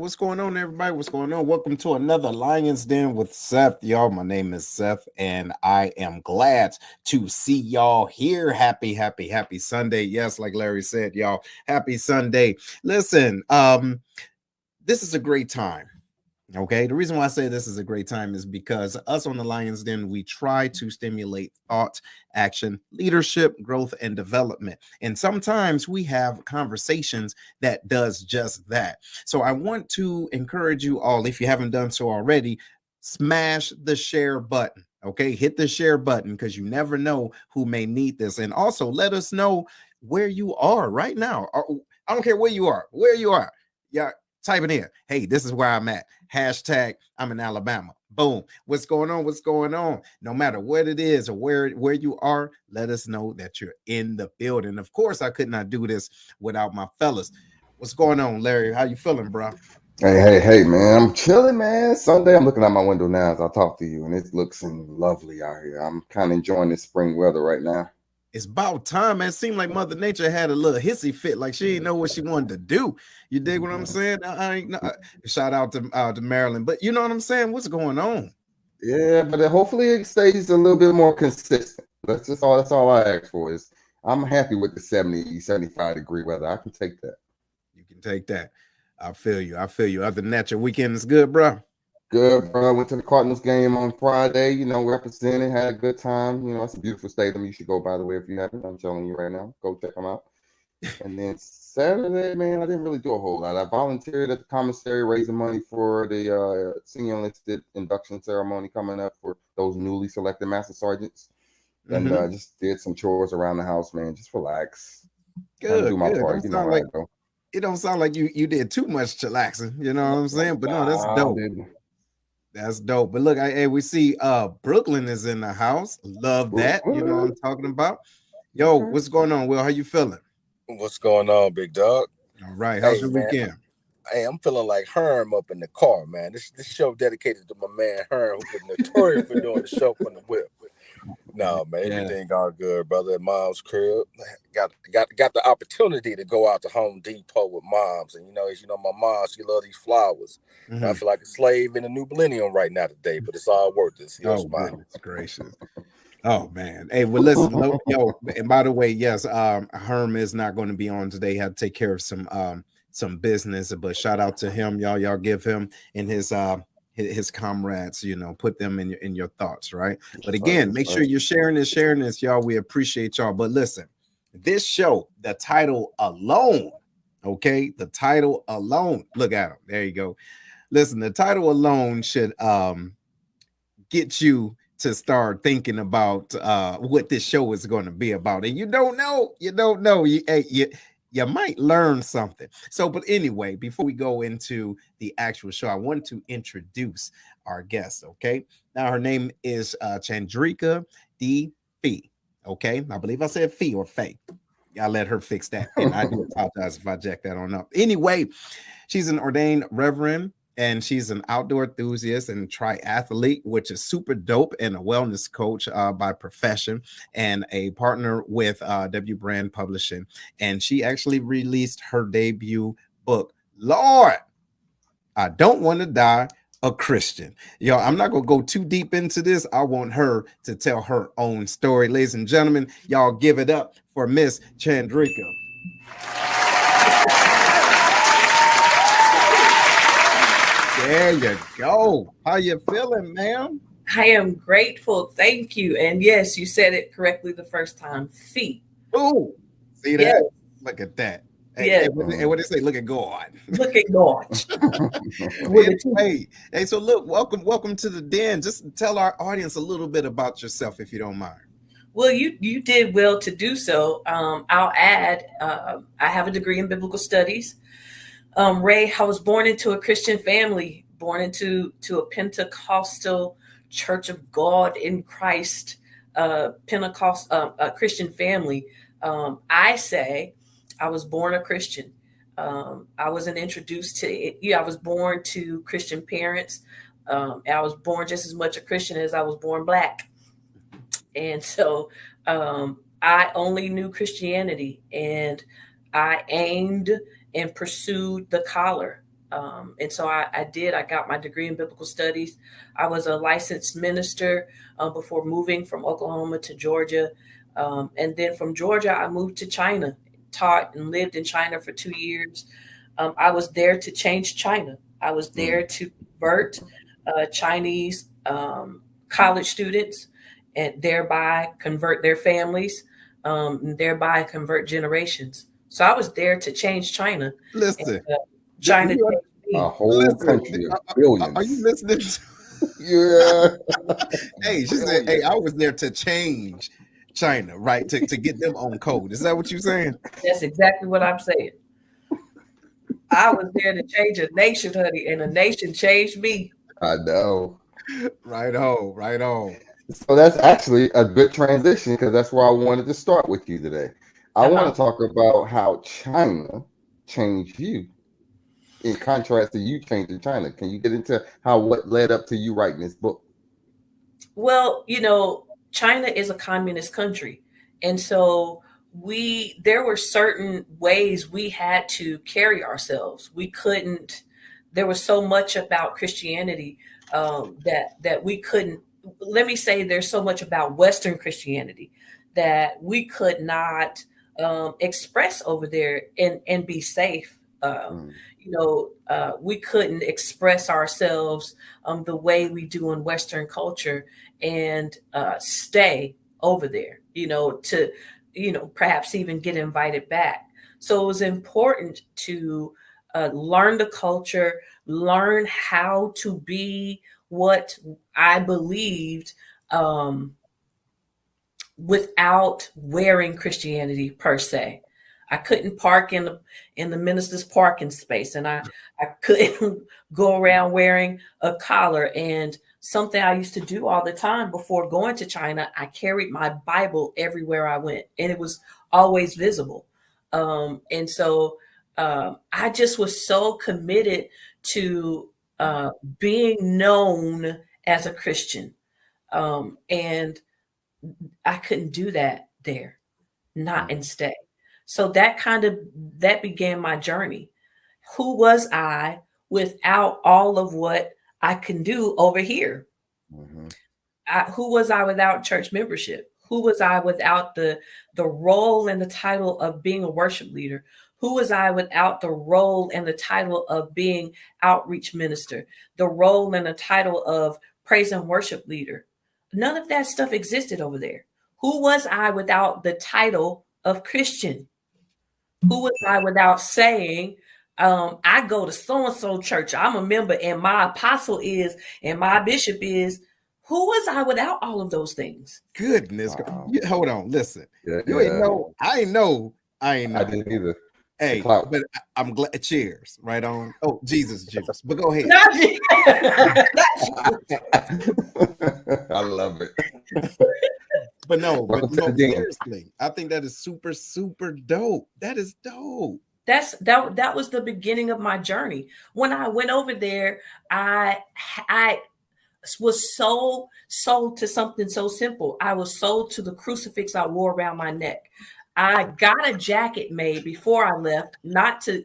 What's going on, everybody? What's going on? Welcome to another Lion's Den with Seth. Y'all, my name is Seth, and I am glad to see y'all here. Happy Sunday. Yes, like Larry said, y'all, happy Sunday. Listen, this is a great time. Okay, the reason why I say this is a great time is because us on the Lions Den, we try to stimulate thought, action, leadership, growth, and development. And sometimes we have conversations that does just that. So I want to encourage you all, if you haven't done so already, smash the share button. Okay, hit the share button because you never know who may need this. And also let us know where you are right now. I don't care where you are, Yeah, type it in. Hey, this is where I'm at. Hashtag I'm in Alabama. Boom. What's going on? What's going on? No matter what it is or where you are, let us know that you're in the building. Of course, I could not do this without my fellas. What's going on, Larry? How you feeling, bro? Hey, man. I'm chilling, man. Sunday, I'm looking out my window now as I talk to you, and it looks lovely out here. I'm kind of enjoying this spring weather right now. It's about time, man. It seemed like Mother Nature had a little hissy fit, like she didn't know what she wanted to do. You dig what I'm saying? I ain't shout out to Maryland, but you know what I'm saying? What's going on? Yeah, but hopefully it stays a little bit more consistent. That's all I ask for is I'm happy with the 70, 75-degree weather. I can take that. You can take that. I feel you. Other than that, your weekend is good, bro. Good, bro. Went to the Cardinals game on Friday. Represented, had a good time. It's a beautiful stadium. You should go, by the way, if you haven't. I'm telling you right now. Go check them out. And then Saturday, man, I didn't really do a whole lot. I volunteered at the commissary raising money for the senior enlisted induction ceremony coming up for those newly selected master sergeants. And just did some chores around the house, man. Just relax. Trying to do my part. It don't sound like you did too much chillaxing. You know what I'm saying? But no, that's dope. That's dope. But look, we see Brooklyn is in the house. Love that. You know what I'm talking about. Yo, what's going on, Will? How you feeling? What's going on, big dog? All right. How's your weekend? Hey, I'm feeling like Herm up in the car, man. This show dedicated to my man Herm, who was notorious for doing the show from the whip. No, man, everything all good, brother. At Mom's crib, got the opportunity to go out to Home Depot with Moms, and as you know, my mom, she love these flowers. I feel like a slave in a new millennium right now today, but it's all worth it. Goodness gracious. Oh man. Hey, well, listen, yo, and by the way, yes, Herm is not going to be on today. He had to take care of some business, but shout out to him, y'all. Y'all give him and his comrades, put them in your thoughts, right? But again, make sure you're sharing this, y'all. We appreciate y'all. But listen, this show, the title alone, okay, the title alone. Look at him. There you go. Listen, the title alone should get you to start thinking about what this show is going to be about. And you don't know, you might learn something. So, but anyway, before we go into the actual show, I want to introduce our guest, okay? Now, her name is Chandrika D. Phea, okay? I believe I said Phea or Phea. I'll let her fix that. And I do apologize if I jack that on up. Anyway, she's an ordained reverend, and she's an outdoor enthusiast and triathlete, which is super dope, and a wellness coach by profession, and a partner with W Brand Publishing. And she actually released her debut book, Lord, I Don't Want to Die a Christian. Yo, I'm not going to go too deep into this. I want her to tell her own story. Ladies and gentlemen, y'all give it up for Miss Chandrika. There you go. How you feeling, ma'am? I am grateful. Thank you. And yes, you said it correctly the first time. Phea. Oh, see that? Yes. Look at that. Hey, what they say? Look at God. Look at God. Hey, so look, welcome to the den. Just tell our audience a little bit about yourself, if you don't mind. Well, you did well to do so. I'll add, I have a degree in biblical studies. Ray, I was born into a Christian family, born into a Pentecostal Church of God in Christ, Christian family. I say I was born a Christian. I wasn't introduced to it. I was born to Christian parents. I was born just as much a Christian as I was born Black. And so I only knew Christianity, and I aimed and pursued the collar. And so I did. I got my degree in biblical studies. I was a licensed minister before moving from Oklahoma to Georgia. And then from Georgia, I moved to China, taught and lived in China for 2 years. I was there to change China. I was there to convert Chinese college students and thereby convert their families, and thereby convert generations. So I was there to change China. Listen, And, China, a whole country of billions. Are you listening? Yeah. Hey, she said, "Hey, I was there to change China, right? To get them on code." Is that what you're saying? That's exactly what I'm saying. I was there to change a nation, honey, and a nation changed me. I know. Right on, right on. So that's actually a good transition because that's where I wanted to start with you today. I want to talk about how China changed you in contrast to you changing China. Can you get into what led up to you writing this book? Well, China is a communist country. And so there were certain ways we had to carry ourselves. We couldn't, there was so much about Christianity that we couldn't, let me say there's so much about Western Christianity that we could not express over there and be safe. We couldn't express ourselves the way we do in Western culture and stay over there, to, perhaps even get invited back. So it was important to learn the culture, learn how to be what I believed without wearing Christianity per se. I couldn't park in the minister's parking space, and I couldn't go around wearing a collar. And something I used to do all the time before going to China, I carried my Bible everywhere I went, and it was always visible. And so I just was so committed to being known as a Christian, and I couldn't do that there, not and stay. So that began my journey. Who was I without all of what I can do over here? Who was I without church membership? Who was I without the role and the title of being a worship leader? Who was I without the role and the title of being outreach minister? The role and the title of praise and worship leader? None of that stuff existed over there. Who was I without the title of Christian? Who was I without saying, I go to so-and-so church, I'm a member, and my apostle is, and my bishop is? Who was I without all of those things? Goodness. Wow. Hold on, listen. Yeah, You ain't know. I ain't know. I didn't either. Hey, but I'm glad. Cheers. Right on. Oh, Jesus juice. But go ahead. I love it. But no, seriously, I think that is super, super dope. That is dope. That was the beginning of my journey. When I went over there, I was so sold to something so simple. I was sold to the crucifix I wore around my neck. I got a jacket made before I left, not to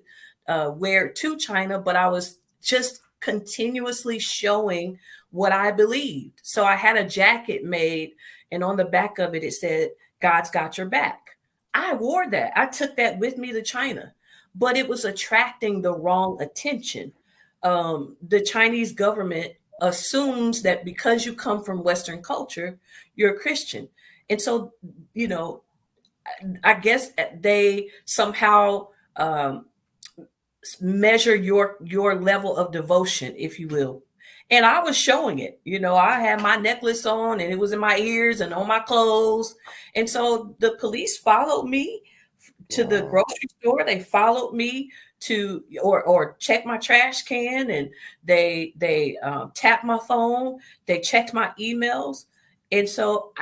wear to China, but I was just continuously showing what I believed. So I had a jacket made, and on the back of it, it said, "God's got your back." I wore that. I took that with me to China, but it was attracting the wrong attention. The Chinese government assumes that because you come from Western culture, you're a Christian. And so, I guess they somehow measure your level of devotion, if you will. And I was showing it. I had my necklace on, and it was in my ears and on my clothes. And so the police followed me to the grocery store. They followed me to or check my trash can, and they tapped my phone. They checked my emails. And so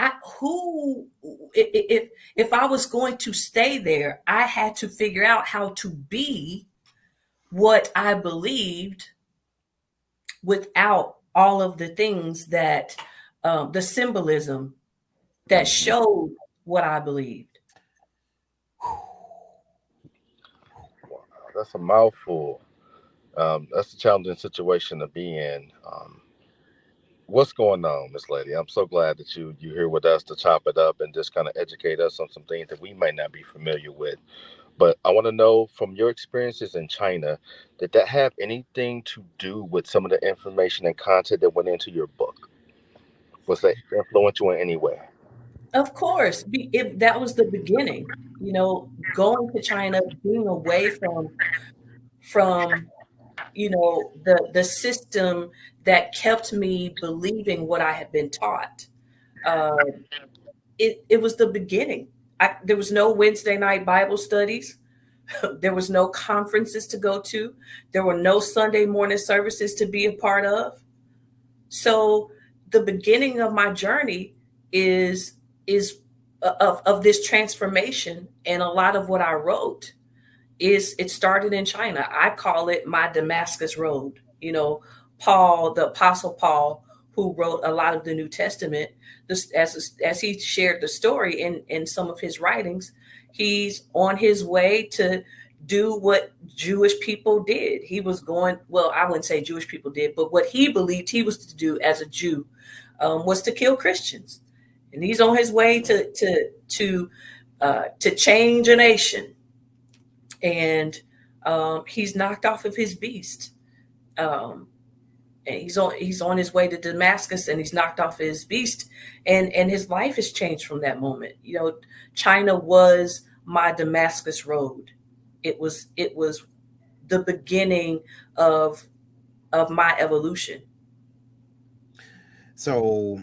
if I was going to stay there, I had to figure out how to be what I believed without all of the things that the symbolism that showed what I believed. Wow, that's a mouthful. That's a challenging situation to be in. What's going on, Miss Lady? I'm so glad that you're here with us to chop it up and just kind of educate us on some things that we might not be familiar with. But I want to know from your experiences in China, did that have anything to do with some of the information and content that went into your book? Was that influential in any way? Of course, that was the beginning. Going to China, being away from the system that kept me believing what I had been taught. Uh, it was the beginning. There was no Wednesday night Bible studies. There was no conferences to go to. There were no Sunday morning services to be a part of. So the beginning of my journey is of this transformation, and a lot of what I wrote it started in China. I call it my Damascus Road. Paul, the Apostle Paul, who wrote a lot of the New Testament, as he shared the story in some of his writings, he's on his way to do what Jewish people did. He was going, well, I wouldn't say Jewish people did, but what he believed he was to do as a Jew was to kill Christians. And he's on his way to change a nation. And he's knocked off of his beast. And he's on his way to Damascus, and he's knocked off his beast, and his life has changed from that moment. China was my Damascus Road. It was the beginning of my evolution. So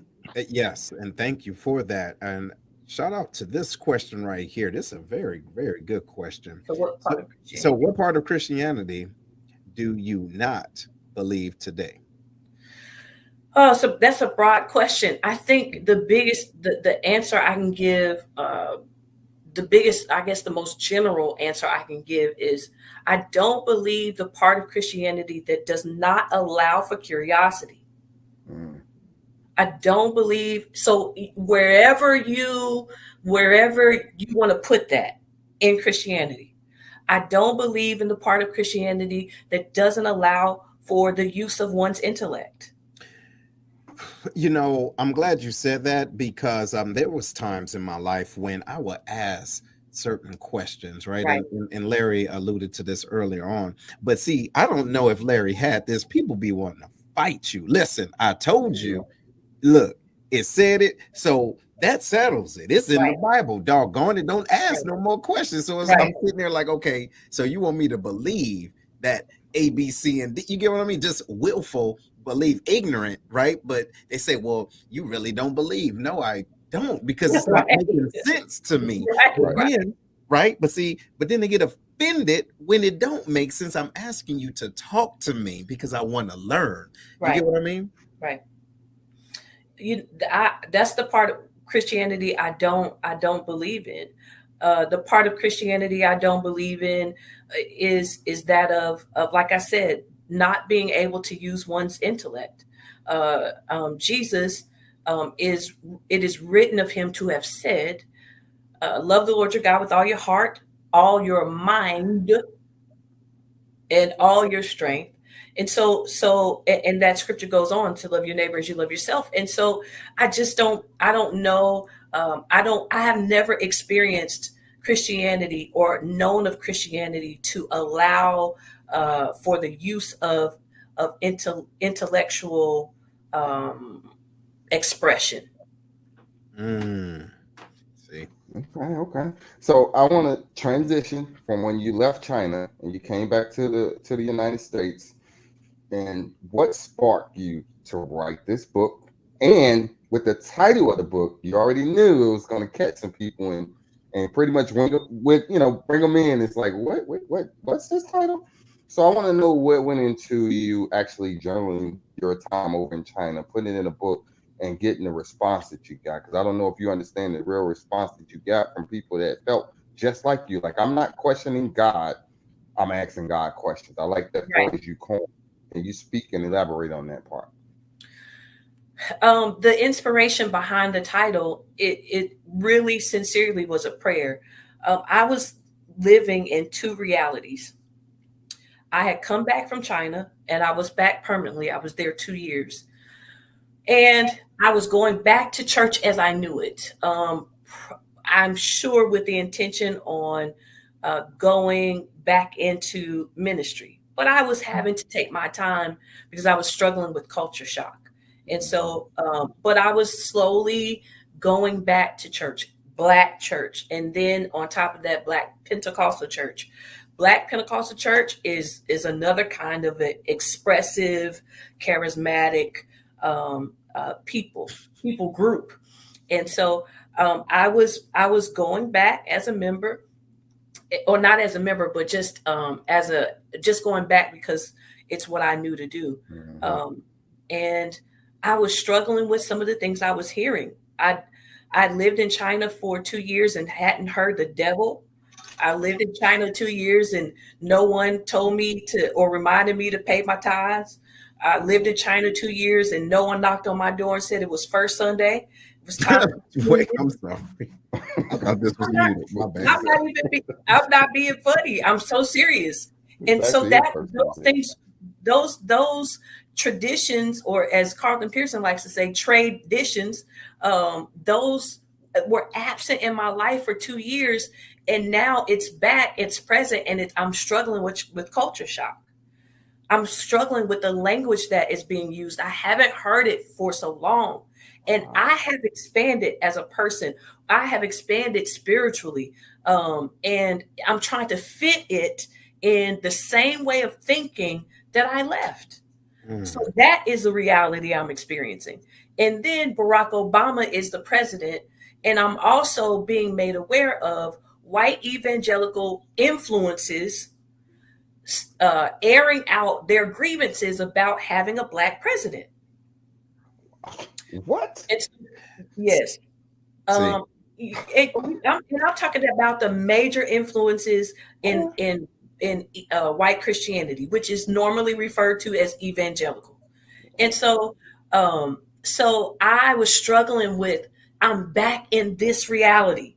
yes, and thank you for that. And shout out to this question right here. This is a very, very good question. So what part what part of Christianity do you not believe today? Oh, so that's a broad question. I think the answer I can give, the biggest, I guess the most general answer I can give is I don't believe the part of Christianity that does not allow for curiosity. I don't believe, so wherever you want to put that in Christianity, I don't believe in the part of Christianity that doesn't allow for the use of one's intellect. I'm glad you said that, because there was times in my life when I would ask certain questions, right? And Larry alluded to this earlier on. But see, I don't know if Larry had this. People be wanting to fight you. Listen, I told you, look, it said it. So that settles it. It's in the Bible, doggone it. Don't ask no more questions. So I'm sitting there like, okay, so you want me to believe that A, B, C, and D? You get what I mean? Just willful believe, ignorant, right? But they say, well, you really don't believe. No, I don't, because it's not making sense to me. But then they get offended when it don't make sense. I'm asking you to talk to me because I want to learn. You get what I mean? Right. That's the part of Christianity I don't believe in. The part of Christianity I don't believe in is that of like I said, not being able to use one's intellect. Jesus, it is written of him to have said, love the Lord your God with all your heart, all your mind, and all your strength. And and that scripture goes on to love your neighbor as you love yourself. And so I don't know. I have never experienced Christianity or known of Christianity to allow for the use of intellectual expression. See. Okay. So I want to transition from when you left China and you came back to the United States, and what sparked you to write this book? And with the title of the book, you already knew it was going to catch some people and pretty much bring them in. It's like, what's this title? So I want to know what went into you actually journaling your time over in China, putting it in a book, and getting the response that you got. Because I don't know if you understand the real response that you got from people that felt just like you. Like, I'm not questioning God, I'm asking God questions. I like that phrase you coined. Can you speak and elaborate on that part? The inspiration behind the title, it really sincerely was a prayer. I was living in two realities. I had come back from China and I was back permanently. I was there 2 years. And I was going back to church as I knew it. I'm sure with the intention on going back into ministry. But I was having to take my time because I was struggling with culture shock. And so, but I was slowly going back to church, Black church. And then on top of that, Black Pentecostal church. Black Pentecostal church is another kind of expressive, charismatic people group. And so I was going back as a member, or not as a member, but just going back because it's what I knew to do. And I was struggling with some of the things I was hearing. I lived in China for 2 years and hadn't heard the devil. I lived in China 2 years and no one told me to or reminded me to pay my tithes. I lived in China 2 years and no one knocked on my door and said it was first Sunday. It was time. Wait, I'm sorry. I thought this was muted. My bad. I'm not being funny. I'm so serious. And so that those things, those traditions, or as Carlton Pearson likes to say, traditions, those were absent in my life for 2 years. And now it's back, it's present, and I'm struggling with culture shock. I'm struggling with the language that is being used. I haven't heard it for so long. And I have expanded as a person. I have expanded spiritually. And I'm trying to fit it in the same way of thinking that I left. So that is the reality I'm experiencing. And then Barack Obama is the president. And I'm also being made aware of white evangelical influences airing out their grievances about having a Black president. What? Yes. I'm talking about the major influences in white Christianity, which is normally referred to as evangelical. And so I was struggling with, I'm back in this reality.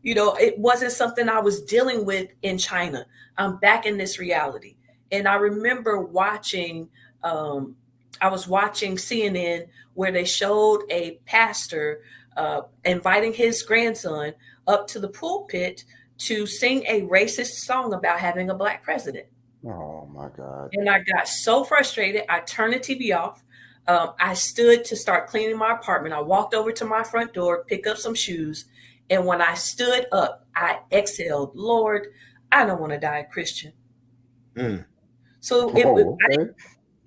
You know, it wasn't something I was dealing with in China. I'm back in this reality. And I remember watching, I was watching CNN where they showed a pastor inviting his grandson up to the pulpit to sing a racist song about having a Black president. Oh my God. And I got so frustrated. I turned the TV off. I stood to start cleaning my apartment. I walked over to my front door, pick up some shoes. And when I stood up, I exhaled, Lord, I don't want to die a Christian. So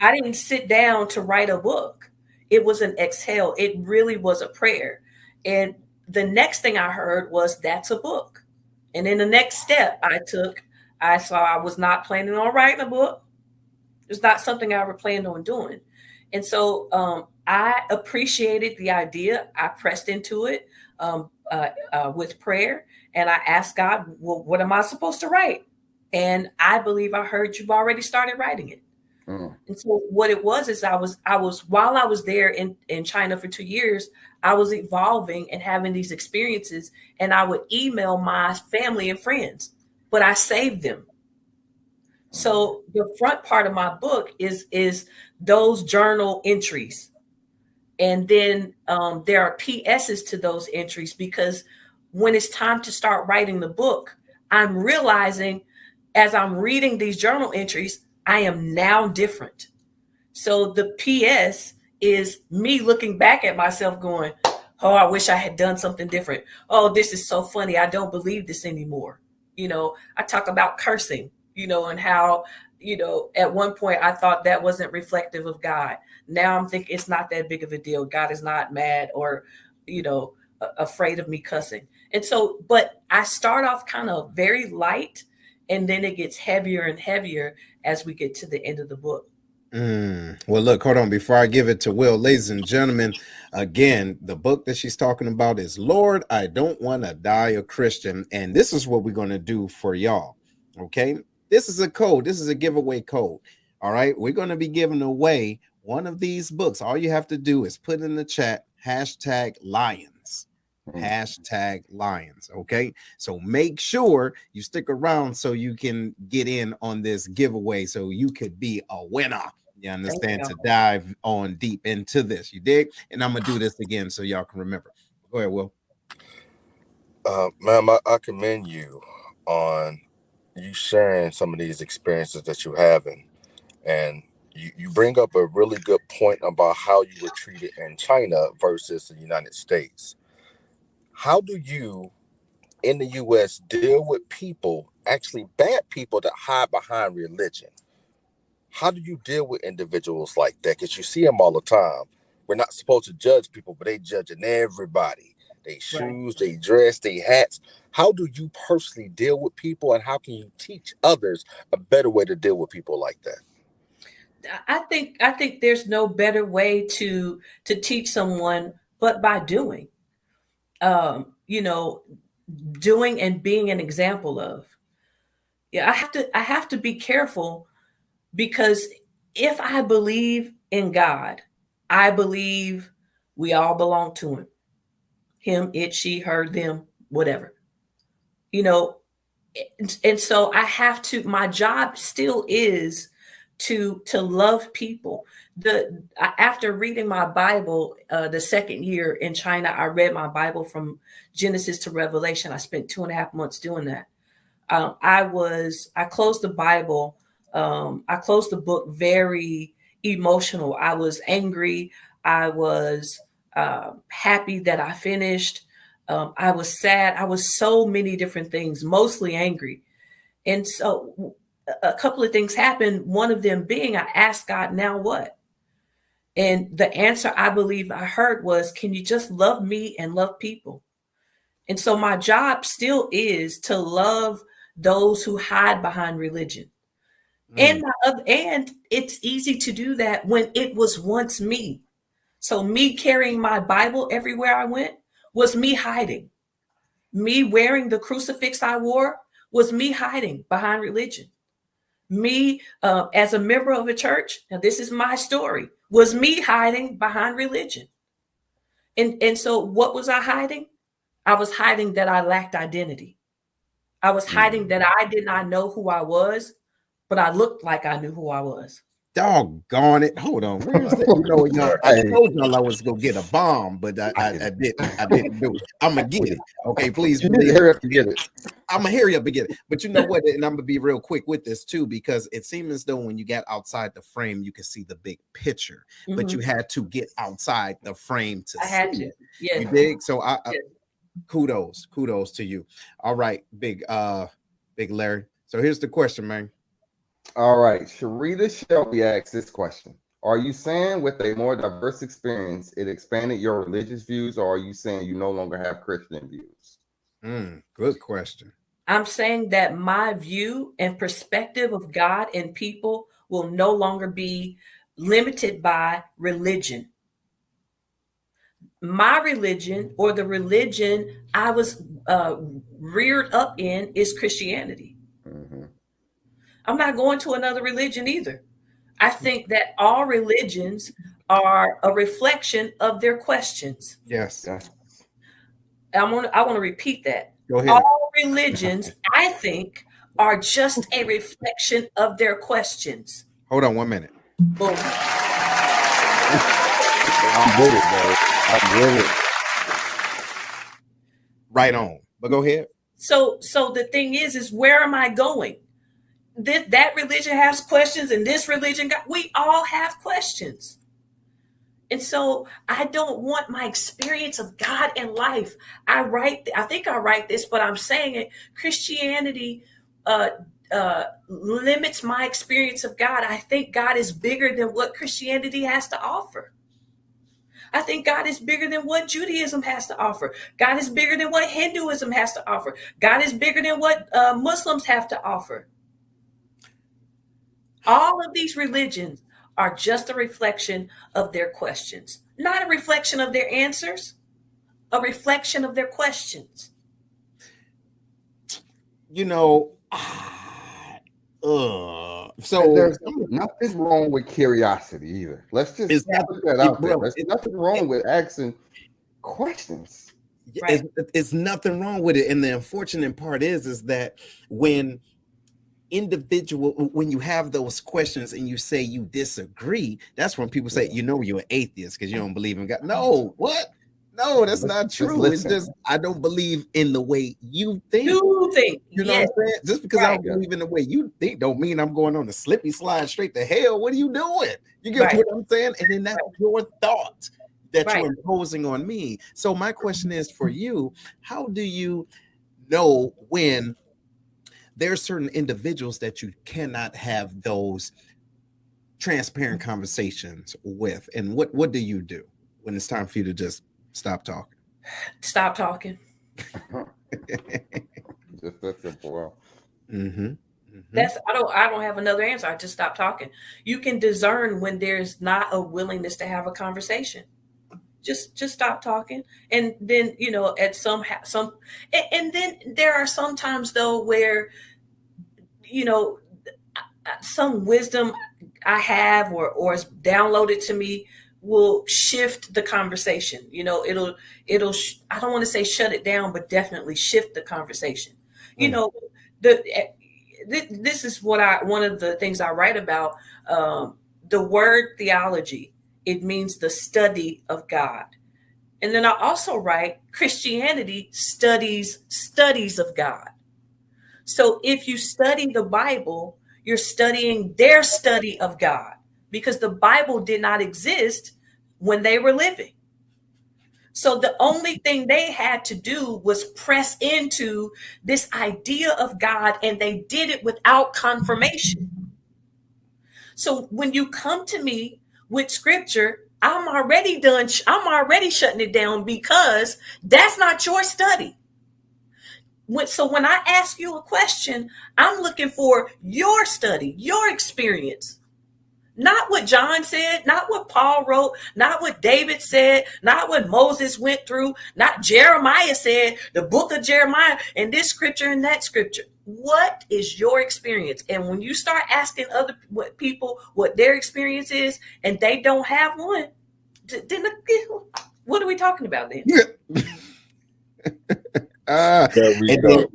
I didn't sit down to write a book. It was an exhale. It really was a prayer. And the next thing I heard was, that's a book. And then the next step I saw I was not planning on writing a book. It's not something I ever planned on doing. And so I appreciated the idea. I pressed into it with prayer. And I asked God, well, what am I supposed to write? And I believe I heard you've already started writing it. And so what it was is I was while I was there in China for 2 years, I was evolving and having these experiences, and I would email my family and friends, but I saved them. So the front part of my book is those journal entries. And then there are PSs to those entries, because when it's time to start writing the book, I'm realizing as I'm reading these journal entries, I am now different. So the PS is me looking back at myself going, oh, I wish I had done something different. Oh, this is so funny. I don't believe this anymore. You know, I talk about cursing, you know, and how, you know, at one point I thought that wasn't reflective of God. Now I'm thinking it's not that big of a deal. God is not mad or, you know, afraid of me cussing. And so, but I start off kind of very light, and then it gets heavier and heavier as we get to the end of the book. Well, look, hold on. Before I give it to Will, ladies and gentlemen, again, the book that she's talking about is Lord, I Don't Want to Die a Christian. And this is what we're going to do for y'all. Okay. This is a code. This is a giveaway code. All right. We're going to be giving away one of these books. All you have to do is put in the chat, #Lions. #Lions. Okay, so make sure you stick around so you can get in on this giveaway, so you could be a winner. You understand? To dive on deep into this, you dig? And I'm gonna do this again so y'all can remember. Go ahead, Will. Ma'am, I commend you on you sharing some of these experiences that you're having, and you bring up a really good point about how you were treated in China versus the United States. How do you in the U.S. deal with people, actually bad people that hide behind religion? How do you deal with individuals like that? Because you see them all the time. We're not supposed to judge people, but they judging everybody. They shoes, they dress, they hats. How do you personally deal with people, and how can you teach others a better way to deal with people like that? I think there's no better way to teach someone but by doing. Doing and being an example of. Yeah, I have to be careful, because if I believe in God, I believe we all belong to him. Him, it, she, her, them, whatever. And so I have to, my job still is to love people. After reading my Bible, the second year in China, I read my Bible from Genesis to Revelation. I spent 2.5 months doing that. I closed the Bible. I closed the book very emotional. I was angry. I was happy that I finished. I was sad. I was so many different things, mostly angry. And so a couple of things happened. One of them being, I asked God, now what? And the answer I believe I heard was, can you just love me and love people? And so my job still is to love those who hide behind religion. And it's easy to do that when it was once me. So me carrying my Bible everywhere I went was me hiding. Me wearing the crucifix I wore was me hiding behind religion. Me as a member of a church, now this is my story, was me hiding behind religion. And so what was I hiding? I was hiding that I lacked identity. I was hiding that I did not know who I was, but I looked like I knew who I was. Doggone it. Hold on. Where's that? I told y'all I was going to get a bomb, but I didn't do it. I'm going to get it. Okay, please. Hurry up and get it. I'm going to hurry up and get it. But you know what? And I'm going to be real quick with this too, because it seemed as though when you got outside the frame, you could see the big picture, but you had to get outside the frame to see it. Yes. You dig? So kudos to you. All right, big Larry. So here's the question, man. All right, Sharita Shelby asks this question. Are you saying with a more diverse experience, it expanded your religious views, or are you saying you no longer have Christian views? Good question. I'm saying that my view and perspective of God and people will no longer be limited by religion. My religion, or the religion I was reared up in, is Christianity. I'm not going to another religion either. I think that all religions are a reflection of their questions. Yes. I want to repeat that. Go ahead. All religions, I think, are just a reflection of their questions. Hold on 1 minute. Boom. I'm with it, bro. I'm with it. Right on. But go ahead. So the thing is where am I going? That religion has questions, and this religion, we all have questions. And so I don't want my experience of God in life. I think I write this, but I'm saying it. Christianity limits my experience of God. I think God is bigger than what Christianity has to offer. I think God is bigger than what Judaism has to offer. God is bigger than what Hinduism has to offer. God is bigger than what Muslims have to offer. All of these religions are just a reflection of their questions, not a reflection of their answers, a reflection of their questions. So there's nothing wrong with curiosity either. Let's just put that out there. There's nothing wrong with asking questions. Right. It's nothing wrong with it. And the unfortunate part is that when you have those questions and you say you disagree, that's when people say, you're an atheist because you don't believe in God. No, what? No, that's not true. It's just I don't believe in the way you think. You know what I'm saying? Just because I don't believe in the way you think don't mean I'm going on a slippy slide straight to hell. What are you doing? You get what I'm saying? And then that's your thought that you're imposing on me. So my question is for you, how do you know when there's certain individuals that you cannot have those transparent conversations with? And what do you do when it's time for you to just stop talking? Stop talking. Just that simple. That's I don't have another answer. I just stop talking. You can discern when there's not a willingness to have a conversation. Just stop talking. And then, at some, and then there are some times though, where, some wisdom I have or is downloaded to me will shift the conversation. It'll, I don't want to say shut it down, but definitely shift the conversation. This is one of the things I write about, the word theology. It means the study of God. And then I also write Christianity studies of God. So if you study the Bible, you're studying their study of God, because the Bible did not exist when they were living. So the only thing they had to do was press into this idea of God, and they did it without confirmation. So when you come to me with scripture, I'm already shutting it down, because that's not your study. So when I ask you a question, I'm looking for your study, your experience. Not what John said, not what Paul wrote, not what David said, not what Moses went through, not Jeremiah said, the book of Jeremiah, and this scripture and that scripture. What is your experience? And when you start asking other people what their experience is, and they don't have one, then what are we talking about then? There we go.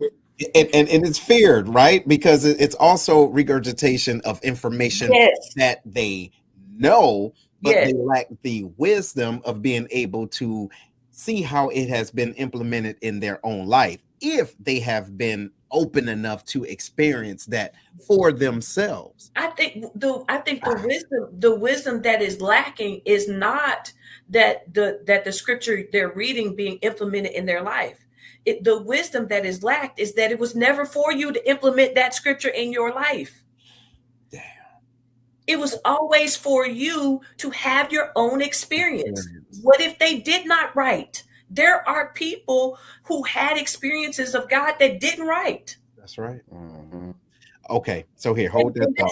And it's feared, right? Because it's also regurgitation of information that they know, but they lack the wisdom of being able to see how it has been implemented in their own life, if they have been open enough to experience that for themselves. I think the wisdom that is lacking is not that the scripture they're reading being implemented in their life. The wisdom that is lacked is that it was never for you to implement that scripture in your life. Damn. It was always for you to have your own experience. What if they did not write? There are people who had experiences of God that didn't write. That's right. Mm-hmm. Okay, so here, hold that thought.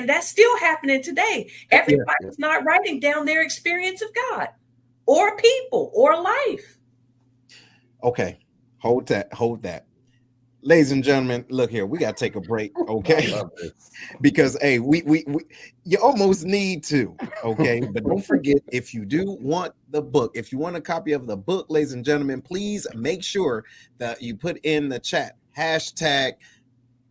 That's still happening today. Everybody's not writing down their experience of God or people or life. Okay, hold that. Ladies and gentlemen, look here, we got to take a break, okay? Because, hey, we you almost need to, okay? But don't forget, if you do want the book, if you want a copy of the book, ladies and gentlemen, please make sure that you put in the chat,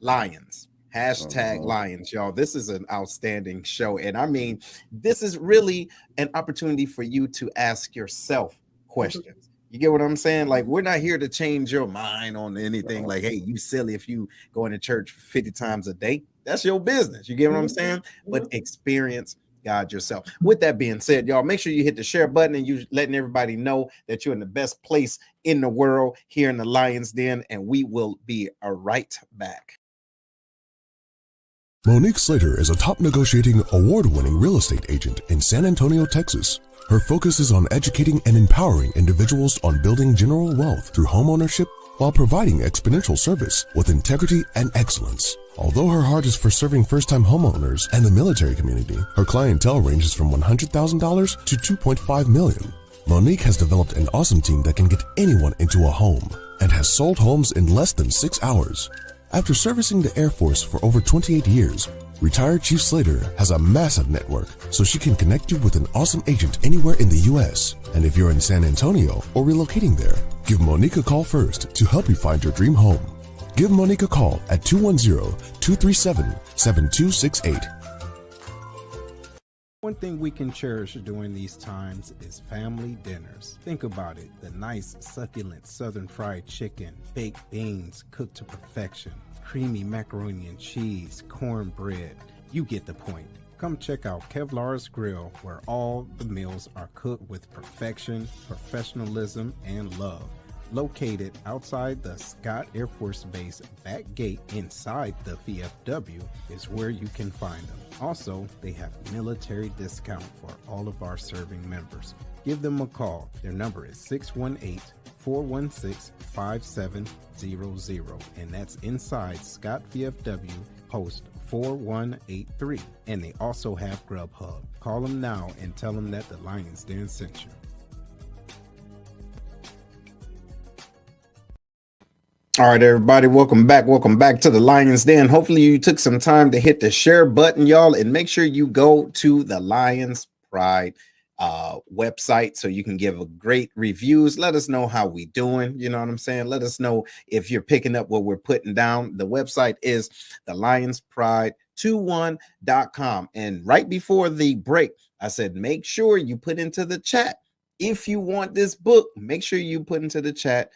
#Lions. #Lions, y'all. This is an outstanding show. And I mean, this is really an opportunity for you to ask yourself questions. You get what I'm saying? Like, we're not here to change your mind on anything. Like, hey, you silly if you going to church 50 times a day. That's your business. You get what I'm saying? But experience God yourself. With that being said, y'all, make sure you hit the share button and you letting everybody know that you're in the best place in the world here in the Lion's Den. And we will be right back. Monique Slater is a top negotiating, award-winning real estate agent in San Antonio, Texas. Her focus is on educating and empowering individuals on building general wealth through homeownership while providing exponential service with integrity and excellence. Although her heart is for serving first-time homeowners and the military community, her clientele ranges from $100,000 to $2.5 million. Monique has developed an awesome team that can get anyone into a home and has sold homes in less than 6 hours. After servicing the Air Force for over 28 years, Retired Chief Slater has a massive network, so she can connect you with an awesome agent anywhere in the U.S. And if you're in San Antonio or relocating there, give Monique a call first to help you find your dream home. Give Monique a call at 210-237-7268. One thing we can cherish during these times is family dinners. Think about it. The nice, succulent southern fried chicken, baked beans cooked to perfection, creamy macaroni and cheese, cornbread. You get the point. Come check out Kevlar's Grill, where all the meals are cooked with perfection, professionalism, and love. Located outside the Scott Air Force Base back gate inside the VFW is where you can find them. Also, they have military discount for all of our serving members. Give them a call. Their number is 618-416-5700, and that's inside Scott VFW, post 4183. And they also have Grubhub. Call them now and tell them that the Lion's Den sent you. All right, everybody, welcome back to the Lion's Den. Hopefully you took some time to hit the share button, y'all, and make sure you go to the Lions Pride website so you can give a great reviews. Let us know how we doing. You know what I'm saying? Let us know if you're picking up what we're putting down. The website is the lionspride21.com. And right before the break, I said, make sure you put into the chat. If you want this book, make sure you put into the chat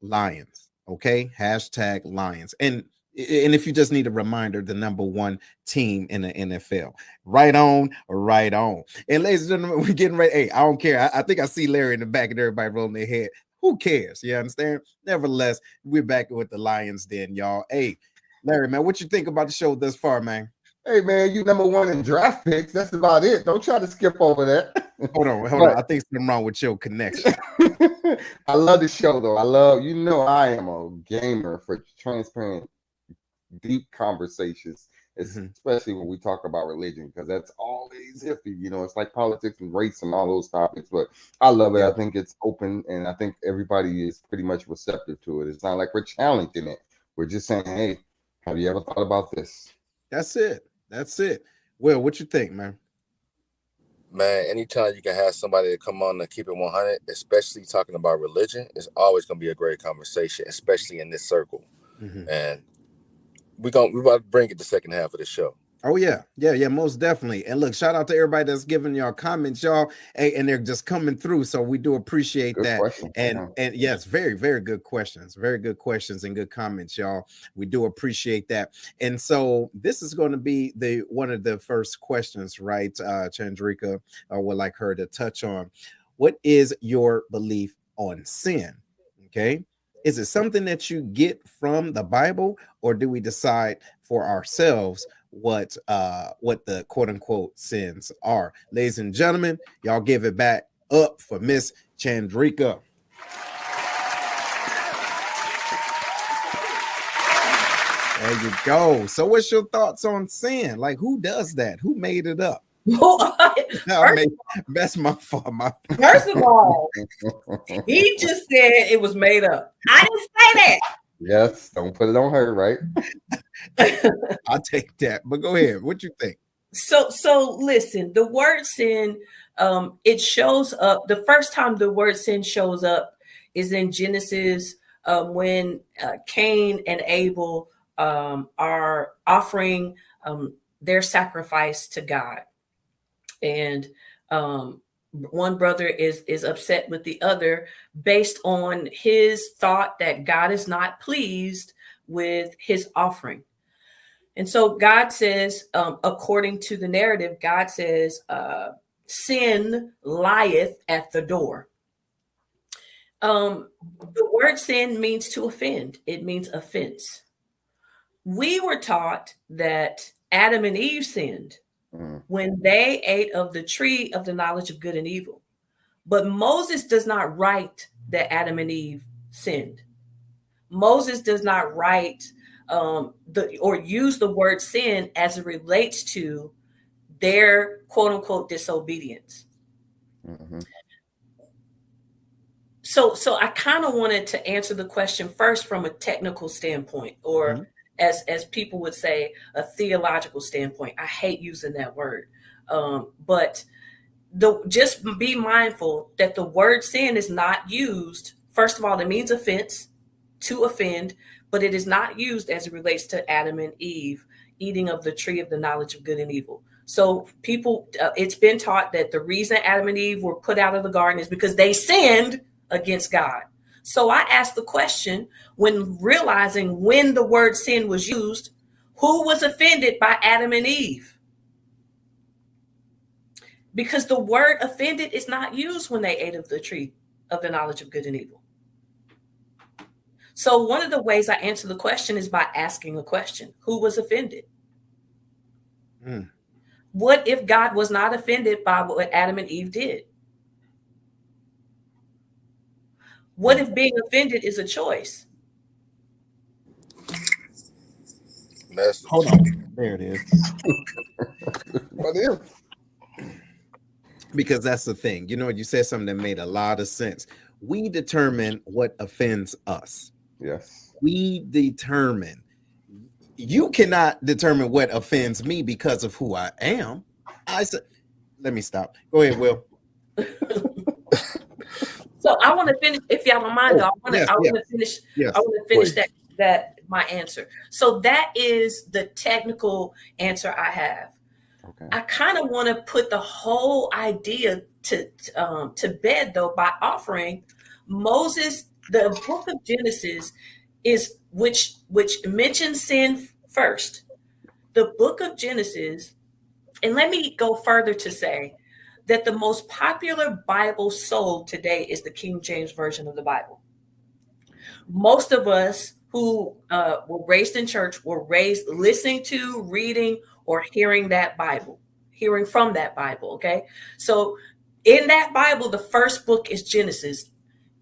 #Lions. Okay, #Lions. And if you just need a reminder, the #1 team in the NFL. Right on. And ladies and gentlemen, we're getting ready. Hey, I don't care. I think I see Larry in the back and everybody rolling their head. Who cares? You understand? Nevertheless, we're back with the Lions Den, y'all. Hey, Larry, man, what you think about the show thus far, man? Hey, man, you #1 in draft picks. That's about it. Don't try to skip over that. Hold on. I think something wrong with your connection. I love the show, though. I am a gamer for transparent, deep conversations, especially when we talk about religion, because that's always iffy. You know, it's like politics and race and all those topics, but I love it. Yeah. I think it's open, and I think everybody is pretty much receptive to it. It's not like we're challenging it. We're just saying, hey, have you ever thought about this? That's it. Will, what you think, man? Man, anytime you can have somebody to come on and keep it 100, especially talking about religion, it's always going to be a great conversation, especially in this circle. And we're about to bring it the second half of the show. Oh, yeah, most definitely. And look, shout out to everybody that's giving y'all comments, y'all. Hey, and they're just coming through. So we do appreciate that. And yes, very, very good questions. Very good questions and good comments, y'all. We do appreciate that. And so this is going to be one of the first questions, right? Chandrika, would like her to touch on. What is your belief on sin? Okay. Is it something that you get from the Bible, or do we decide for ourselves what the quote unquote sins are? Ladies and gentlemen, y'all give it back up for Miss Chandrika. There you go. So what's your thoughts on sin? Like, who does that? Who made it up? That's my fault. First of all, he just said it was made up. I didn't say that. Yes, don't put it on her, right? I'll take that. But go ahead. What you think? So listen, the word sin, it shows up. The first time the word sin shows up is in Genesis, when Cain and Abel are offering their sacrifice to God. And one brother is upset with the other based on his thought that God is not pleased with his offering. And so God says, according to the narrative, God says, sin lieth at the door. The word sin means to offend. It means offense. We were taught that Adam and Eve sinned when they ate of the tree of the knowledge of good and evil. But Moses does not write that Adam and Eve sinned. Moses does not write or use the word sin as it relates to their quote unquote disobedience. So I kind of wanted to answer the question first from a technical standpoint, or as people would say, a theological standpoint. I hate using that word. But just be mindful that the word sin is not used. First of all, it means offense, to offend, but it is not used as it relates to Adam and Eve eating of the tree of the knowledge of good and evil. So people, it's been taught that the reason Adam and Eve were put out of the garden is because they sinned against God. So I asked the question, when realizing when the word sin was used, who was offended by Adam and Eve? Because the word offended is not used when they ate of the tree of the knowledge of good and evil. So one of the ways I answer the question is by asking a question. Who was offended? What if God was not offended by what Adam and Eve did? What if being offended is a choice? Hold on. There it is. What if? Because that's the thing. You know, you said something that made a lot of sense. We determine what offends us. Yes. We determine. You cannot determine what offends me because of who I am. I said, let me stop. Go ahead, Will. So I want to finish, if y'all don't mind, though. I want to finish. Yes. I want to finish that my answer. So that is the technical answer I have. Okay. I kind of want to put the whole idea to bed, though, by offering Moses. The book of Genesis is which mentions sin first. The book of Genesis, and let me go further to say that the most popular Bible sold today is the King James Version of the Bible. Most of us who were raised in church were raised listening to, reading, or hearing that Bible, hearing from that Bible, okay? So in that Bible, the first book is Genesis.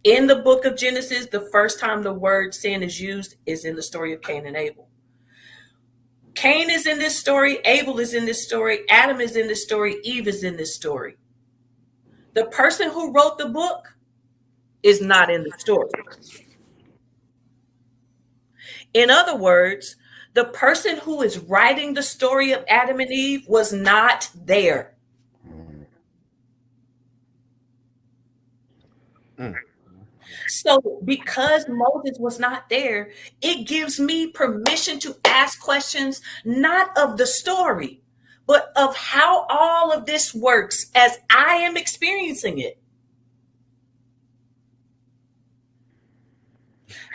In the book of Genesis, the first time the word sin is used is in the story of Cain and Abel. Cain is in this story, Abel is in this story, Adam is in this story, Eve is in this story. The person who wrote the book is not in the story. In other words, the person who is writing the story of Adam and Eve was not there. So because Moses was not there, it gives me permission to ask questions, not of the story, but of how all of this works as I am experiencing it.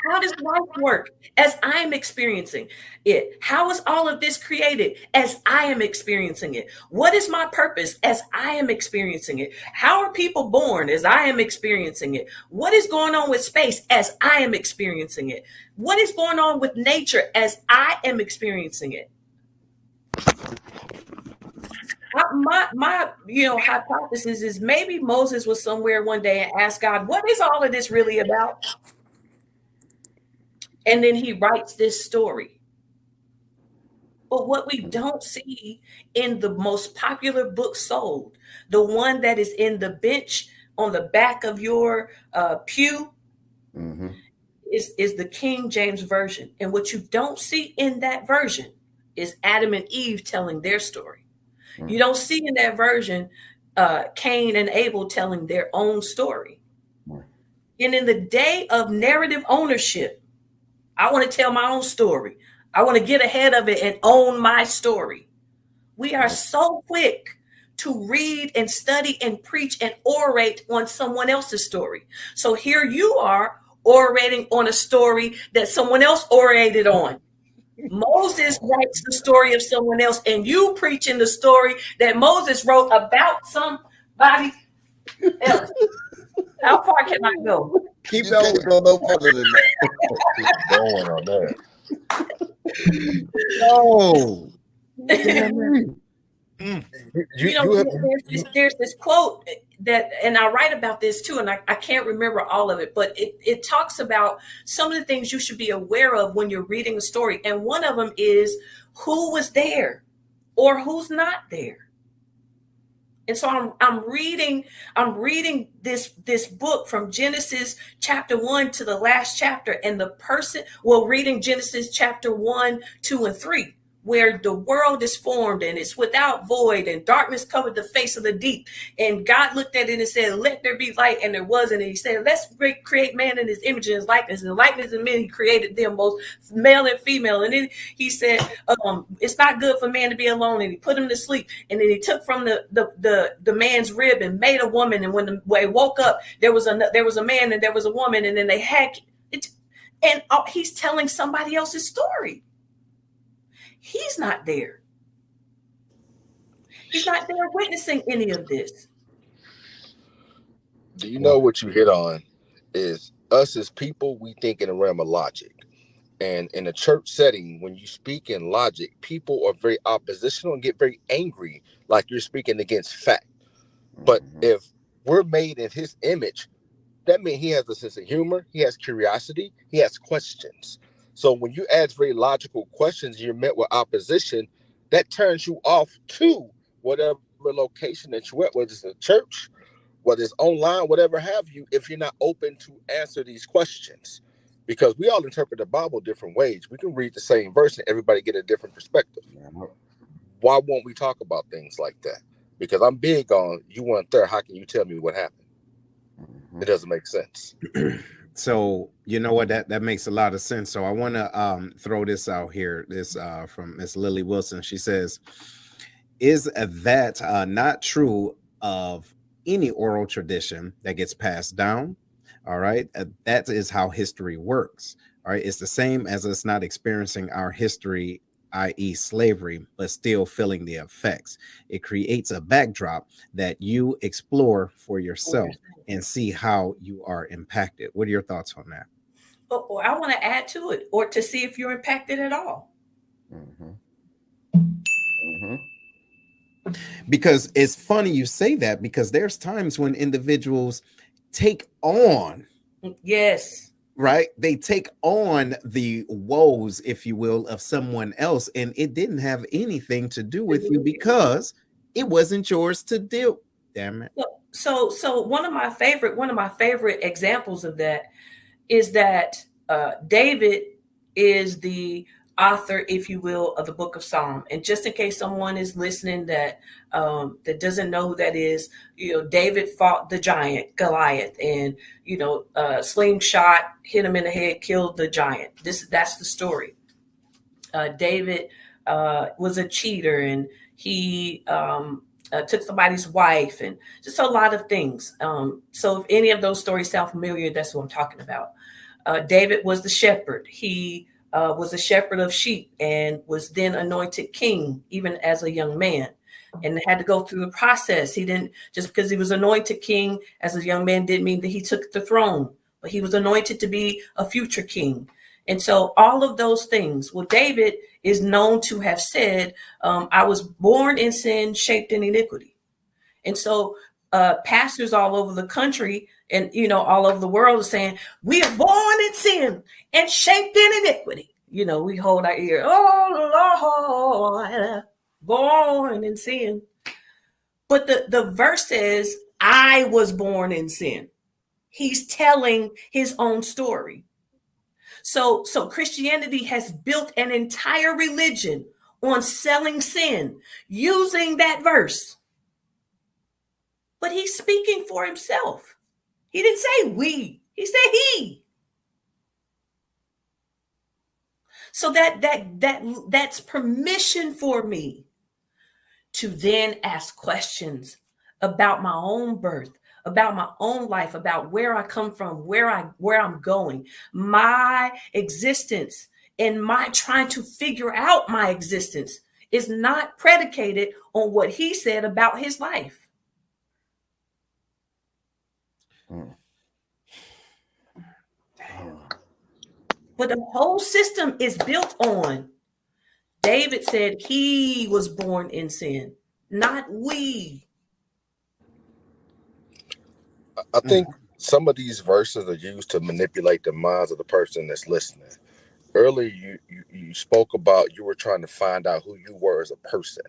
How does life work as I am experiencing it? How is all of this created as I am experiencing it? What is my purpose as I am experiencing it? How are people born as I am experiencing it? What is going on with space as I am experiencing it? What is going on with nature as I am experiencing it? My hypothesis is maybe Moses was somewhere one day and asked God, what is all of this really about? And then he writes this story. But what we don't see in the most popular book sold, the one that is in the bench on the back of your pew, is the King James Version. And what you don't see in that version is Adam and Eve telling their story. You don't see in that version Cain and Abel telling their own story. And in the day of narrative ownership, I want to tell my own story. I want to get ahead of it and own my story. We are so quick to read and study and preach and orate on someone else's story. So here you are orating on a story that someone else orated on. Moses writes the story of someone else, and you preaching the story that Moses wrote about somebody else. How far can I go? Keep going. No further than that. Keep going on that. Oh. There's this quote that, and I write about this too, and I can't remember all of it, but it talks about some of the things you should be aware of when you're reading a story. And one of them is who was there or who's not there. And so I'm reading this book from Genesis chapter 1 to the last chapter, and reading Genesis chapter 1, 2, and 3, where the world is formed and it's without void and darkness covered the face of the deep. And God looked at it and said, let there be light, and there wasn't. And he said, let's create man in his image and his likeness. And the likeness of men, he created them both male and female. And then he said, it's not good for man to be alone. And he put him to sleep. And then he took from the man's rib and made a woman. And when they woke up, there was a man and there was a woman. And then they had it. And he's telling somebody else's story. He's not there. He's not there witnessing any of this. Do you know what you hit on is us as people, we think in a realm of logic. And in a church setting, when you speak in logic, people are very oppositional and get very angry, like you're speaking against fact. But if we're made in his image, that means he has a sense of humor, he has curiosity, he has questions. So when you ask very logical questions, you're met with opposition, that turns you off to whatever location that you're at, whether it's a church, whether it's online, whatever have you, if you're not open to answer these questions. Because we all interpret the Bible different ways. We can read the same verse and everybody get a different perspective. Why won't we talk about things like that? Because I'm big on, you weren't there, how can you tell me what happened? It doesn't make sense. So you know what, that makes a lot of sense. So I want to throw this out here. This from Miss Lily Wilson. She says, is that not true of any oral tradition that gets passed down? All right, that is how history works. All right, it's the same as us not experiencing our history, i.e. slavery, but still feeling the effects. It creates a backdrop that you explore for yourself and see how you are impacted. What are your thoughts on that? Or I want to add to it, or to see if you're impacted at all. Because it's funny you say that, because there's times when individuals take on, right, they take on the woes, if you will, of someone else, and it didn't have anything to do with you because it wasn't yours to do. Damn it. So one of my favorite examples of that is that David is the author, if you will, of the book of Psalm. And just in case someone is listening that doesn't know who that is, David fought the giant Goliath, and slingshot hit him in the head, killed the giant. That's the story. David was a cheater, and he took somebody's wife, and just a lot of things. So if any of those stories sound familiar, that's what I'm talking about. David was the shepherd. He was a shepherd of sheep and was then anointed king, even as a young man, and had to go through the process. He didn't, just because he was anointed king as a young man didn't mean that he took the throne, but he was anointed to be a future king. And so all of those things, well, David is known to have said, I was born in sin, shaped in iniquity. And so pastors all over the country and, all over the world are saying, we are born in sin and shaped in iniquity. We hold our ear. Oh, Lord, born in sin. But the verse says, I was born in sin. He's telling his own story. So Christianity has built an entire religion on selling sin using that verse. But he's speaking for himself. He didn't say we, he said he. So that's permission for me to then ask questions about my own birth, about my own life, about where I come from, where I'm going, my existence, and my trying to figure out my existence is not predicated on what he said about his life. But the whole system is built on, David said he was born in sin, not we. I think some of these verses are used to manipulate the minds of the person that's listening. Earlier, you spoke about you were trying to find out who you were as a person.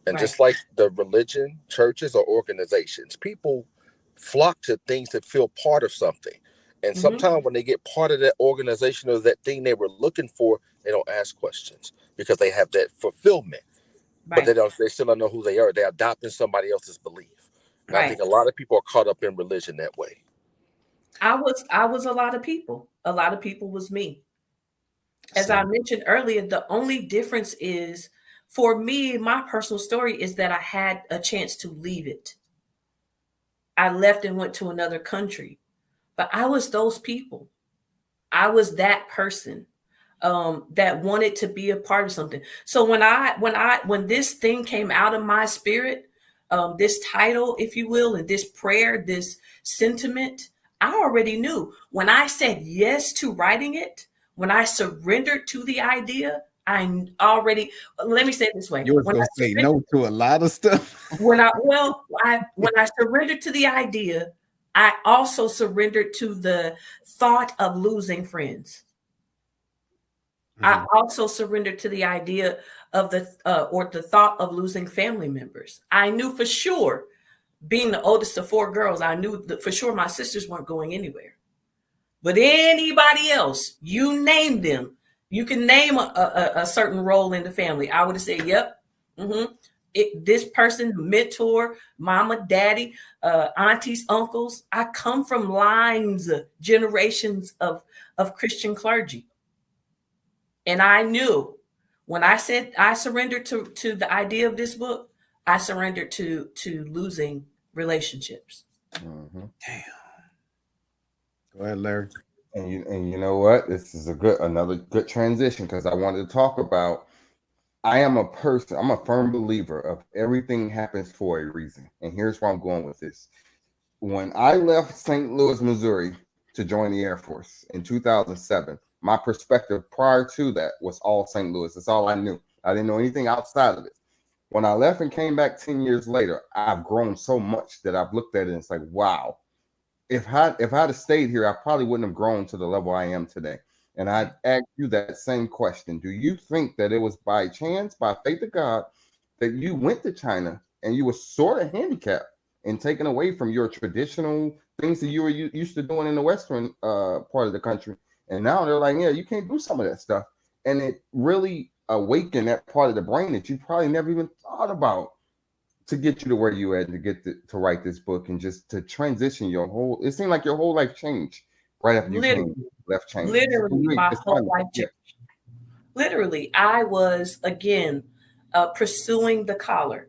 And Right. just like the religion, churches, or organizations, people flock to things that feel part of something. And sometimes when they get part of that organization or that thing they were looking for, they don't ask questions because they have that fulfillment. But Right. they still don't know who they are. They're adopting somebody else's belief. And I Right. think a lot of people are caught up in religion that way. I was a lot of people. A lot of people was me. As I mentioned earlier, the only difference is for me, my personal story is that I had a chance to leave it. I left and went to another country, but I was those people. I was that person that wanted to be a part of something. So when this thing came out of my spirit, this title, if you will, and this prayer, this sentiment, I already knew. When I said yes to writing it, when I surrendered to the idea, I already. Let me say it this way: You was gonna say no to a lot of stuff. when I surrendered to the idea, I also surrendered to the thought of losing friends. I also surrendered to the idea of the thought of losing family members. I knew for sure, being the oldest of 4 girls, I knew that for sure my sisters weren't going anywhere. But anybody else, you name them, you can name a certain role in the family. I would have said, "Yep, this person, mentor, mama, daddy, aunties, uncles." I come from lines, generations of Christian clergy. And I knew when I said I surrendered to the idea of this book, I surrendered to losing relationships. Damn. Go ahead, Larry. And you know what? This is another good transition because I wanted to talk about. I'm a firm believer of everything happens for a reason. And here's where I'm going with this. When I left St. Louis, Missouri to join the Air Force in 2007, my perspective prior to that was all St. Louis. That's all I knew. I didn't know anything outside of it. When I left and came back 10 years later, I've grown so much that I've looked at it and it's like, wow, if I'd have stayed here, I probably wouldn't have grown to the level I am today. And I'd ask you that same question. Do you think that it was by chance, by faith of God, that you went to China and you were sort of handicapped and taken away from your traditional things that you were used to doing in the Western part of the country? And now they're like, yeah, you can't do some of that stuff. And it really awakened that part of the brain that you probably never even thought about to get you to where you at and to get to write this book and just to transition your whole. It seemed like your whole life changed right after you left China. Literally, my whole life changed. Literally, I was again pursuing the collar.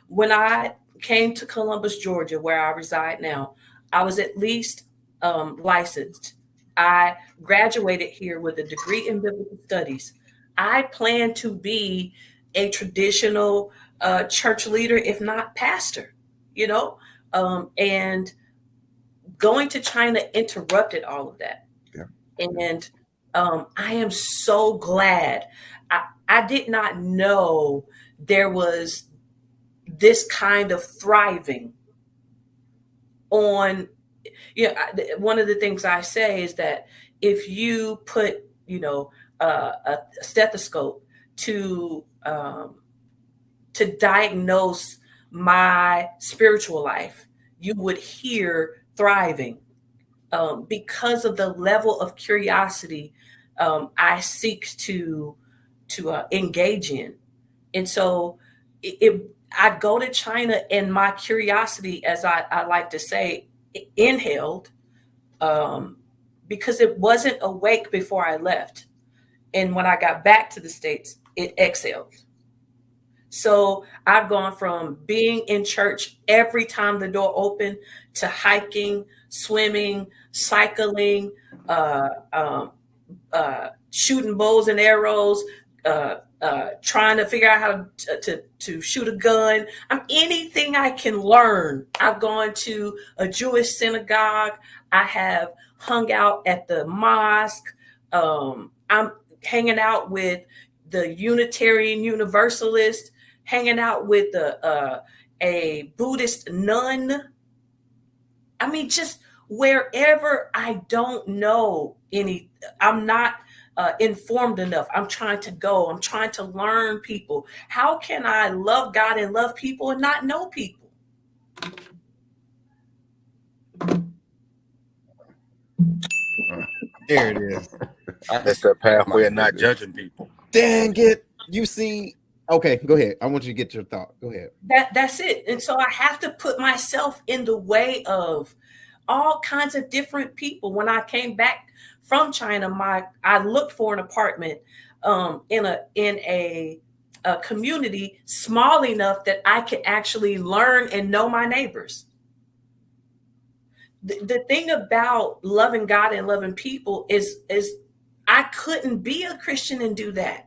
When I came to Columbus, Georgia, where I reside now, I was at least licensed. I graduated here with a degree in biblical studies. I plan to be a traditional church leader, if not pastor, and going to China interrupted all of that. Yeah. And I am so glad. I did not know there was this kind of thriving on. One of the things I say is that if you put, a stethoscope to diagnose my spiritual life, you would hear thriving because of the level of curiosity I seek to engage in. And so I go to China and my curiosity, as I like to say, inhaled because it wasn't awake before I left. And when I got back to the States, it exhaled. So I've gone from being in church every time the door opened to hiking, swimming, cycling, shooting bows and arrows, trying to figure out how to shoot a gun. Anything I can learn. I've gone to a Jewish synagogue. I have hung out at the mosque. I'm hanging out with the Unitarian Universalist, hanging out with a Buddhist nun. Just wherever I don't know any, I'm not informed enough. I'm trying to go. I'm trying to learn people. How can I love God and love people and not know people? There it is. That's the pathway of not judging people. Dang it. You see. Okay, go ahead. I want you to get your thought. Go ahead. That's it. And so I have to put myself in the way of all kinds of different people. When I came back from China, I looked for an apartment in a community small enough that I could actually learn and know my neighbors. The thing about loving God and loving people is I couldn't be a Christian and do that.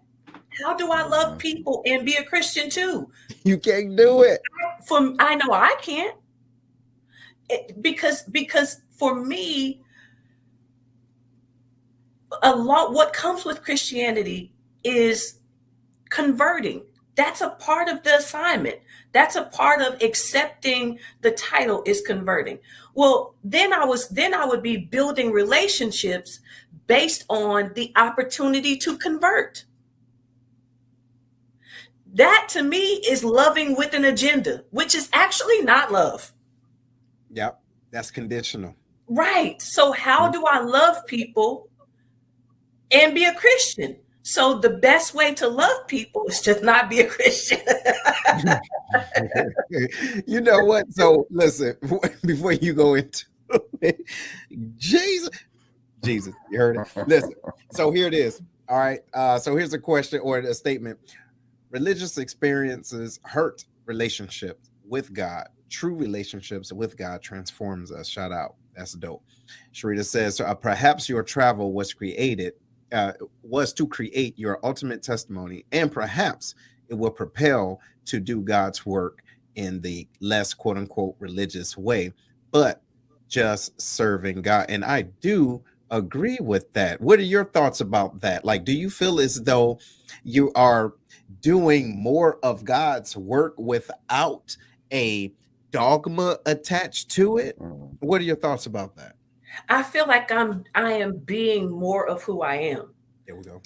How do I love people and be a Christian too? You can't do it. I know I can't. Because for me, what comes with Christianity is converting. That's a part of the assignment. That's a part of accepting the title is converting. Well, then I would be building relationships based on the opportunity to convert. That to me is loving with an agenda, which is actually not love. Yep, that's conditional. Right. So how do I love people and be a Christian? So the best way to love people is just not be a Christian. You know what? So listen, before you go into it, Jesus, you heard it. Listen, so here it is. All right. So here's a question or a statement. Religious experiences hurt relationships with God. True relationships with God transforms us. Shout out. That's dope. Sharita says, perhaps your travel was to create your ultimate testimony, and perhaps it will propel to do God's work in the less quote unquote religious way, but just serving God. And I do agree with that. What are your thoughts about that? Like, do you feel as though you are doing more of God's work without a dogma attached to it? What are your thoughts about that? I feel like I am being more of who I am. There we go.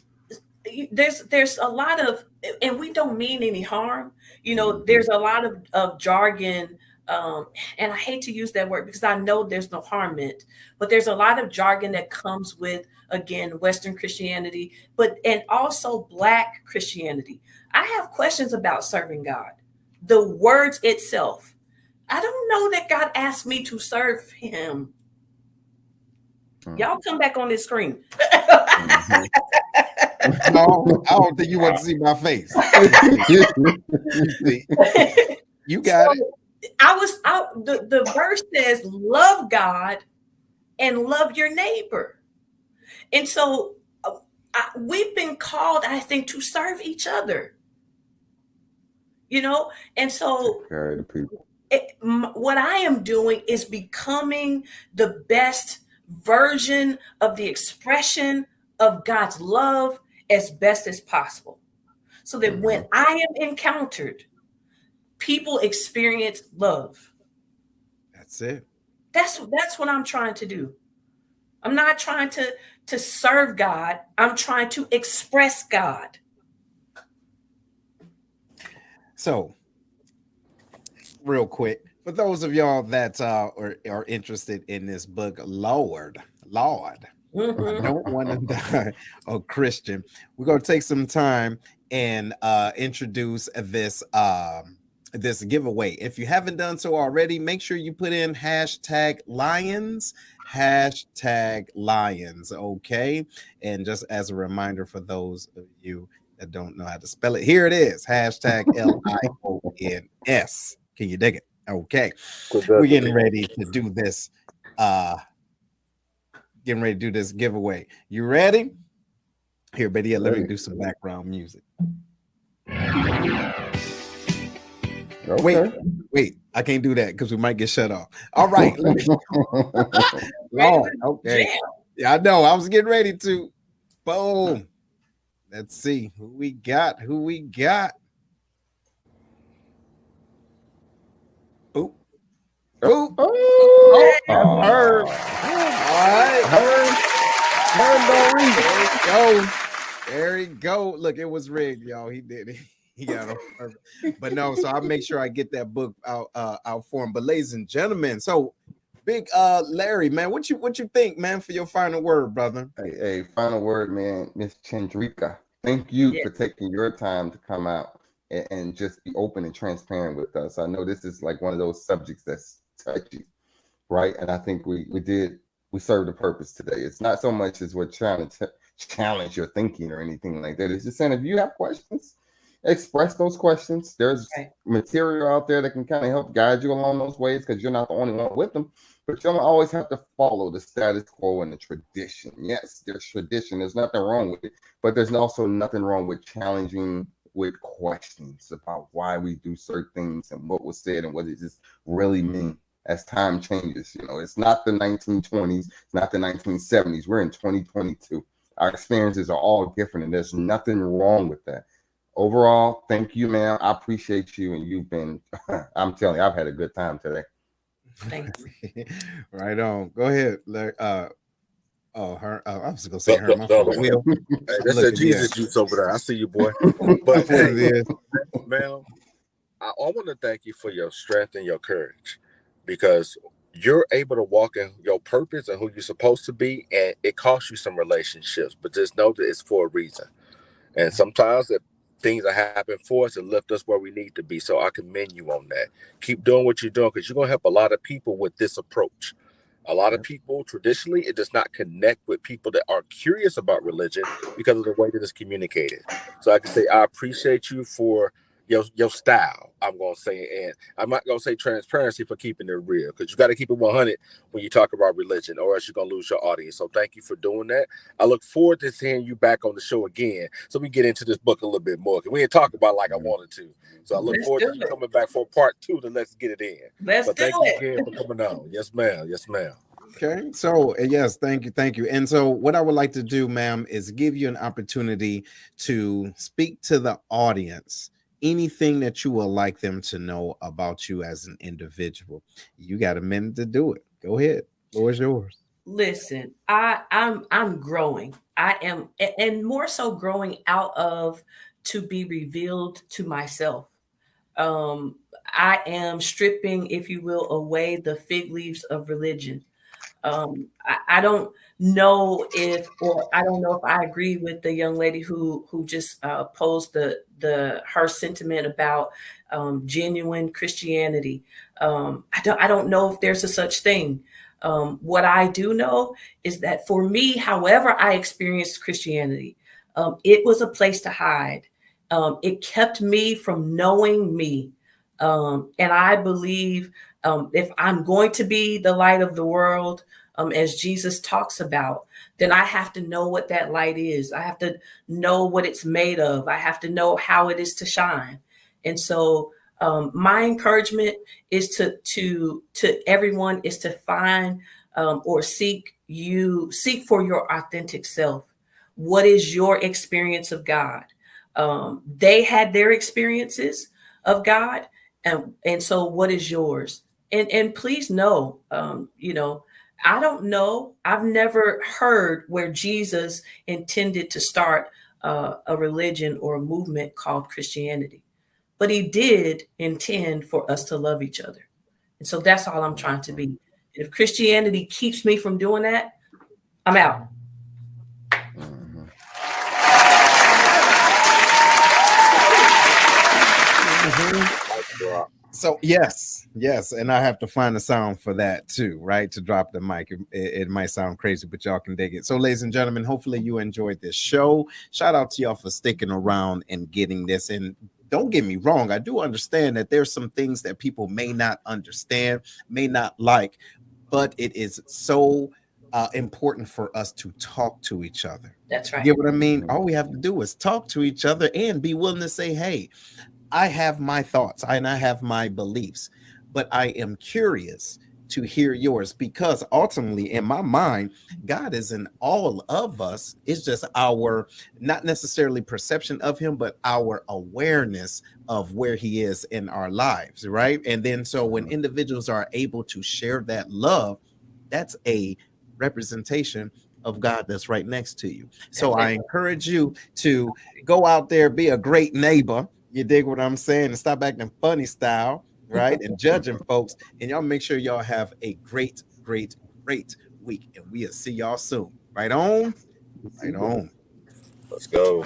There's a lot of, and we don't mean any harm. There's a lot of jargon, and I hate to use that word because I know there's no harm in it, but there's a lot of jargon that comes with, again, Western Christianity, and also Black Christianity. I have questions about serving God. The words itself. I don't know that God asked me to serve him. Y'all come back on this screen. No, I don't think you want to see my face. You got it. The verse says, love God and love your neighbor. And so we've been called, I think, to serve each other. And so what I am doing is becoming the best version of the expression of God's love as best as possible, so that when I am encountered, people experience love. That's it. That's what I'm trying to do. I'm not trying to serve God. I'm trying to express God. So, real quick, for those of y'all that are interested in this book, Lord, I don't want to die a Christian. We're going to take some time and introduce this giveaway. If you haven't done so already, make sure you put in #Lions, #Lions, okay? And just as a reminder for those of you that don't know how to spell it, here it is, #LIONS. Can you dig it? Okay. We're getting ready to do this. Getting ready to do this giveaway. You ready? Here, Betty, let me do some background music. Okay. Wait, I can't do that because we might get shut off. All right. Lord, okay. Yeah, I know. I was getting ready to. Boom. Let's see who we got. Oop. Oh, Herb. All right. Herb don't read. go. There you go. Look, it was rigged, y'all. He did it. He got on purpose. But no, so I'll make sure I get that book out for him. But ladies and gentlemen, so big Larry, man, what you think, man, for your final word, brother? Hey, final word, man, Miss Chandrika. Thank you for taking your time to come out and just be open and transparent with us. I know this is like one of those subjects that's touchy, right? And I think we served a purpose today. It's not so much as we're trying to challenge your thinking or anything like that. It's just saying if you have questions, express those questions. There's material out there that can kind of help guide you along those ways, because you're not the only one with them. But you don't always have to follow the status quo and the tradition. Yes, there's tradition. There's nothing wrong with it. But there's also nothing wrong with challenging with questions about why we do certain things and what was said and what does this really mean as time changes. You know, it's not the 1920s. It's not the 1970s. We're in 2022. Our experiences are all different, and there's nothing wrong with that. Overall, thank you, man. I appreciate you, and you've been, I'm telling you, I've had a good time today. Thank you. Right on. Go ahead, Larry. I was gonna say her. My fault. Hey, that's that Jesus juice over there. I see you, boy. But hey, ma'am, I want to thank you for your strength and your courage, because you're able to walk in your purpose and who you're supposed to be, and it costs you some relationships, but just know that it's for a reason. And sometimes that things are happening for us to lift us where we need to be. So I commend you on that. Keep doing what you're doing, because you're going to help a lot of people with this approach. A lot of people, traditionally, it does not connect with people that are curious about religion because of the way that it's communicated. So I can say I appreciate you for your style, I'm going to say, and I'm not going to say transparency for keeping it real, because you got to keep it 100 when you talk about religion, or else you're going to lose your audience. So thank you for doing that. I look forward to seeing you back on the show again, so we get into this book a little bit more, because we didn't talk about it like I wanted to. So I look forward to you coming back for part 2, then let's get it in. But thank you again for coming on. Yes, ma'am. Yes, ma'am. Okay, so yes, thank you. And so what I would like to do, ma'am, is give you an opportunity to speak to the audience. Anything that you would like them to know about you as an individual. You got a minute to do it. Go ahead. The floor is yours. Listen, I'm growing. I am, and more so growing out of to be revealed to myself. I am stripping, if you will, away the fig leaves of religion. I don't know if I agree with the young lady who just posed her sentiment about genuine Christianity. I don't know if there's a such thing. What I do know is that for me, however I experienced Christianity, it was a place to hide. It kept me from knowing me. And I believe if I'm going to be the light of the world, as Jesus talks about, then I have to know what that light is. I have to know what it's made of. I have to know how it is to shine. And so my encouragement is to everyone is to find or seek for your authentic self. What is your experience of God? They had their experiences of God. And so what is yours? And please know, I don't know. I've never heard where Jesus intended to start a religion or a movement called Christianity, but he did intend for us to love each other. And so that's all I'm trying to be. And if Christianity keeps me from doing that, I'm out. So yes, and I have to find a sound for that too, right? To drop the mic. It might sound crazy, but y'all can dig it. So, ladies and gentlemen, hopefully you enjoyed this show. Shout out to y'all for sticking around and getting this. And don't get me wrong, I do understand that there's some things that people may not understand, may not like, but it is so important for us to talk to each other. That's right. You get what I mean? All we have to do is talk to each other and be willing to say, hey, I have my thoughts and I have my beliefs, but I am curious to hear yours, because ultimately in my mind, God is in all of us. It's just our, not necessarily perception of him, but our awareness of where he is in our lives, right? And then so when individuals are able to share that love, that's a representation of God that's right next to you. So I encourage you to go out there, be a great neighbor. You dig what I'm saying? And stop acting funny style, right? And judging folks. And y'all make sure y'all have a great week. And we'll see y'all soon. Right on. Right on. Let's go.